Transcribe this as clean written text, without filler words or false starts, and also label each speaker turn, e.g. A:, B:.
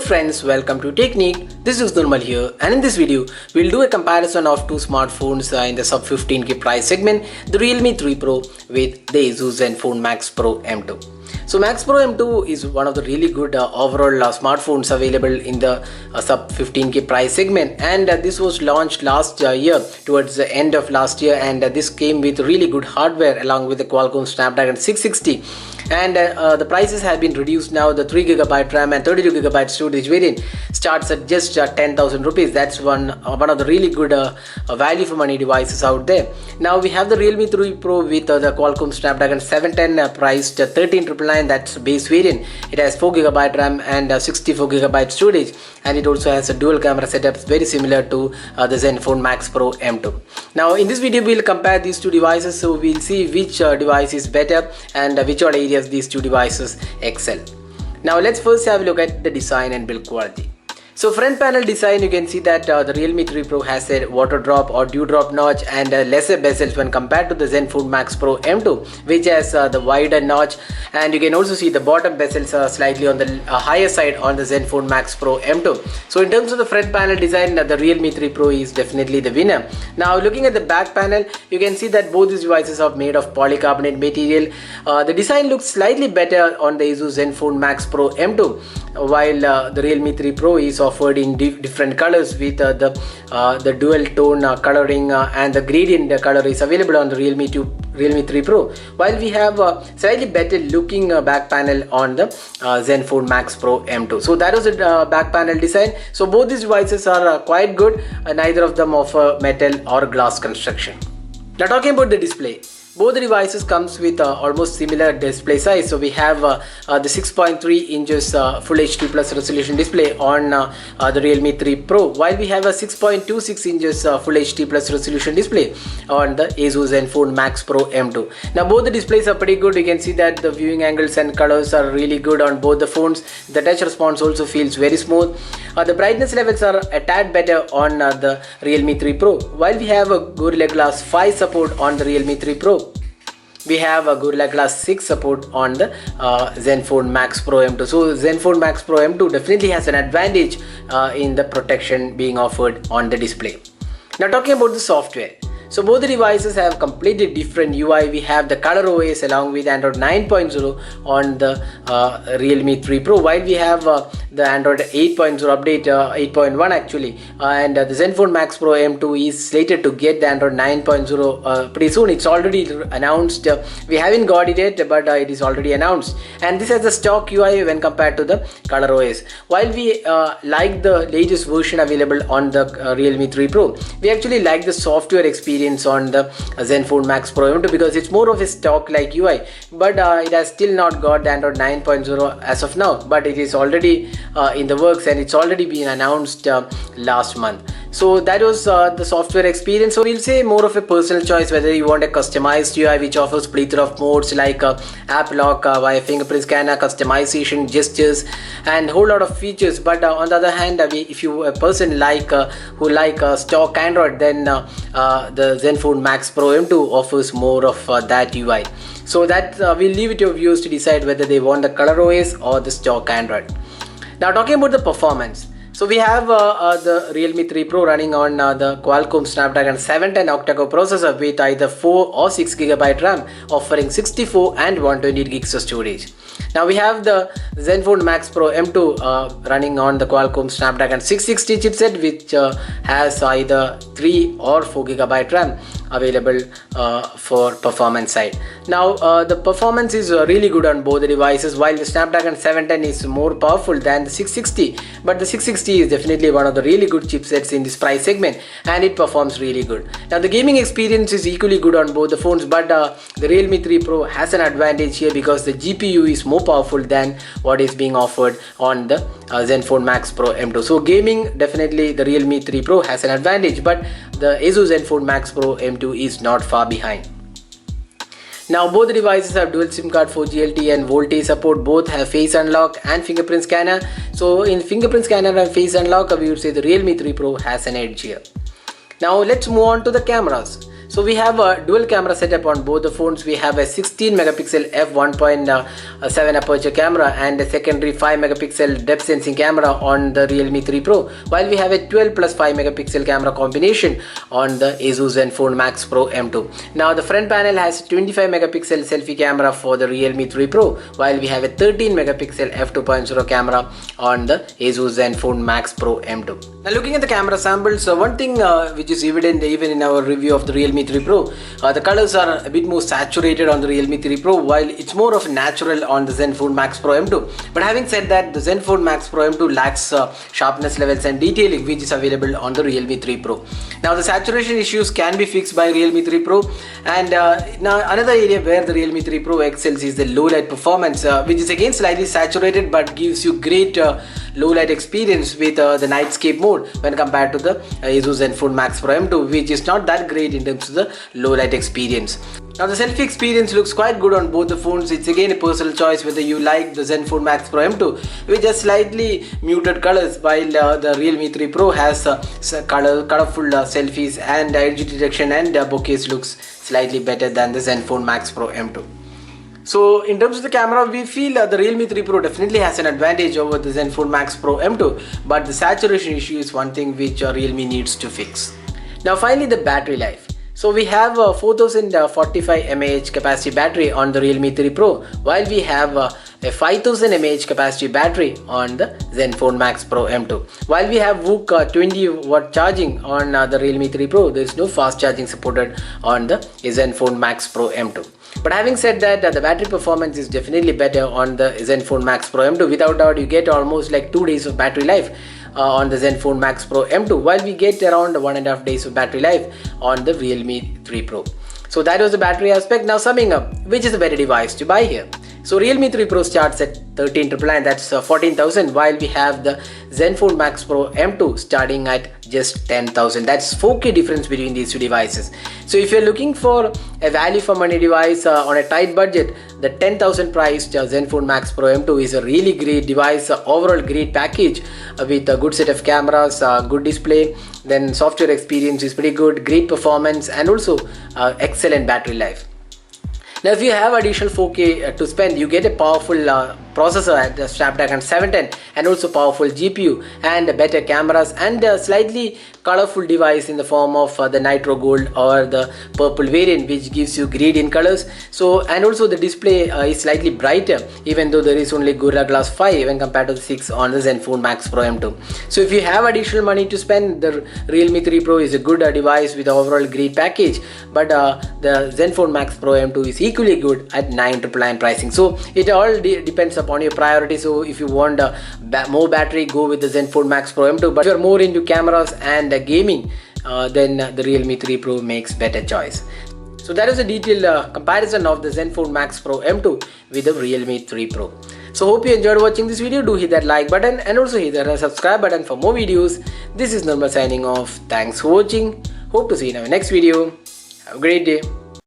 A: friends, welcome to Technique. This is Nirmal here, and in this video we'll do a comparison of two smartphones in the sub 15k price segment, the Realme 3 Pro with the Zenfone Max Pro M2. So Max Pro M2 is one of the really good overall smartphones available in the sub 15k price segment, and this was launched last year towards the end of last year, and this came with really good hardware along with the Qualcomm Snapdragon 660, and the prices have been reduced now. The 3GB RAM and 32GB storage variant starts at just 10,000 rupees. That's one of the really good value for money devices out there. Now we have the Realme 3 Pro with the Qualcomm Snapdragon 710 priced 13,999. That's base variant. It has 4GB RAM and 64GB storage, and it also has a dual camera setup very similar to the Zenfone Max Pro M2. Now in this video we'll compare these two devices, so we'll see which device is better and which are areas these two devices excel. Now let's first have a look at the design and build quality. So front panel design, you can see that the Realme 3 Pro has a water drop or dew drop notch and lesser bezels when compared to the Zenfone Max Pro M2, which has the wider notch, and you can also see the bottom bezels are slightly on the higher side on the Zenfone Max Pro M2. So in terms of the front panel design, the Realme 3 Pro is definitely the winner. Now looking at the back panel, you can see that both these devices are made of polycarbonate material. The design looks slightly better on the Zenfone Max Pro M2, while the Realme 3 Pro is offered in different colors with the dual tone coloring, and the gradient color is available on the Realme 3 Pro, while we have slightly better looking back panel on the Zenfone Max Pro M2. So that was the back panel design. So both these devices are quite good. Neither of them offer metal or glass construction. Now talking about the display, both the devices comes with almost similar display size. So we have the 6.3 inches Full HD Plus resolution display on the Realme 3 Pro, while we have a 6.26 inches Full HD Plus resolution display on the Zenfone Max Pro M2. Now both the displays are pretty good. You can see that the viewing angles and colors are really good on both the phones. The touch response also feels very smooth. The brightness levels are a tad better on the Realme 3 Pro, while we have a Gorilla Glass 5 support on the Realme 3 Pro. We have a Gorilla Glass 6 support on the Zenfone Max Pro M2. So Zenfone Max Pro M2 definitely has an advantage in the protection being offered on the display. Now talking about the software. So both the devices have completely different UI. We have the Color OS along with Android 9.0 on the Realme 3 Pro, while we have the Android 8.0 update, 8.1 actually, and the Zenfone Max Pro M2 is slated to get the Android 9.0 pretty soon. It's already announced. We haven't got it yet, but it is already announced, and this has the stock UI when compared to the Color OS. While we like the latest version available on the Realme 3 Pro, we actually like the software experience on the Zenfone Max Pro M2 because it's more of a stock like UI, but it has still not got the Android 9.0 as of now, but it is already in the works, and it's already been announced last month. So that was the software experience. So we'll say more of a personal choice whether you want a customized UI which offers plethora of modes like app lock via fingerprint scanner, customization, gestures, and whole lot of features. But on the other hand, if you a person who like stock Android, then the Zenfone Max Pro M2 offers more of that UI. So that we'll leave it to your viewers to decide whether they want the Color OS or the stock Android. Now talking about the performance. So we have the Realme 3 Pro running on the Qualcomm Snapdragon 710 octa-core processor with either 4 or 6GB RAM, offering 64 and 128 gigs of storage. Now we have the Zenfone Max Pro M2 running on the Qualcomm Snapdragon 660 chipset, which has either 3 or 4GB RAM available for performance side. Now the performance is really good on both the devices, while the Snapdragon 710 is more powerful than the 660, but the 660 is definitely one of the really good chipsets in this price segment, and it performs really good. Now the gaming experience is equally good on both the phones, but the Realme 3 Pro has an advantage here because the GPU is more powerful than what is being offered on the Zenfone Max Pro M2. So gaming, definitely the Realme 3 Pro has an advantage, but the Zenfone Max Pro M2 is not far behind. Now both the devices have dual SIM card 4G LTE and voltage support. Both have face unlock and fingerprint scanner. So in fingerprint scanner and face unlock, we would say the Realme 3 Pro has an edge here. Now let's move on to the cameras. So we have a dual camera setup on both the phones. We have a 16 megapixel f1.7 aperture camera and a secondary 5 megapixel depth sensing camera on the Realme 3 Pro, while we have a 12 plus 5 megapixel camera combination on the Asus Zenfone Max Pro M2. Now the front panel has 25 megapixel selfie camera for the Realme 3 Pro, while we have a 13 megapixel f2.0 camera on the Asus Zenfone Max Pro M2. Now looking at the camera samples, one thing which is evident even in our review of the Realme 3 Pro, the colors are a bit more saturated on the Realme 3 Pro, while it's more of natural on the Zenfone Max Pro M2. But having said that, the Zenfone Max Pro M2 lacks sharpness levels and detailing which is available on the Realme 3 Pro. Now the saturation issues can be fixed by Realme 3 Pro, and now another area where the Realme 3 Pro excels is the low light performance, which is again slightly saturated but gives you great low light experience with the nightscape mode when compared to the Asus Zenfone Max Pro M2, which is not that great in terms of the low light experience. Now the selfie experience looks quite good on both the phones. It's again a personal choice whether you like the Zenfone Max Pro M2 with just slightly muted colors, while the Realme 3 Pro has colorful selfies and edge detection and bokeh looks slightly better than the Zenfone Max Pro M2. So in terms of the camera, we feel the Realme 3 Pro definitely has an advantage over the Zenfone Max Pro M2, but the saturation issue is one thing which Realme needs to fix. Now finally, the battery life. So we have a 4045 mAh capacity battery on the Realme 3 Pro, while we have a 5000 mAh capacity battery on the Zenfone Max Pro M2. While we have VOOC 20 watt charging on the Realme 3 Pro, there is no fast charging supported on the Zenfone Max Pro M2. But having said that, the battery performance is definitely better on the Zenfone Max Pro M2. Without doubt, you get almost like 2 days of battery life on the Zenfone Max Pro M2, while we get around 1.5 days of battery life on the Realme 3 Pro. So that was the battery aspect. Now summing up, which is a better device to buy here? So Realme 3 Pro starts at 13,999, that's 14,000, while we have the Zenfone Max Pro M2 starting at just 10,000. That's 4K difference between these two devices. So if you're looking for a value for money device on a tight budget, the 10,000 priced Zenfone Max Pro M2 is a really great device, overall great package with a good set of cameras, good display, then software experience is pretty good, great performance, and also excellent battery life. Now if you have additional 4K to spend, you get a powerful processor at the Snapdragon 710 and also powerful GPU and better cameras and a slightly colorful device in the form of the Nitro Gold or the purple variant, which gives you gradient colors. So and also the display is slightly brighter, even though there is only Gorilla Glass 5 when compared to the 6 on the Zenfone Max Pro M2. So if you have additional money to spend, the Realme 3 Pro is a good device with overall great package, but the Zenfone Max Pro M2 is equally good at 9,999 pricing. So it all depends upon your priority. So if you want more battery, go with the Zenfone Max Pro M2, but if you're more into cameras and gaming, then the Realme 3 Pro makes better choice. So that is a detailed comparison of the Zenfone Max Pro M2 with the Realme 3 Pro. So hope you enjoyed watching this video. Do hit that like button and also hit that subscribe button for more videos. This is Nirmal signing off. Thanks for watching. Hope to see you in our next video. Have a great day.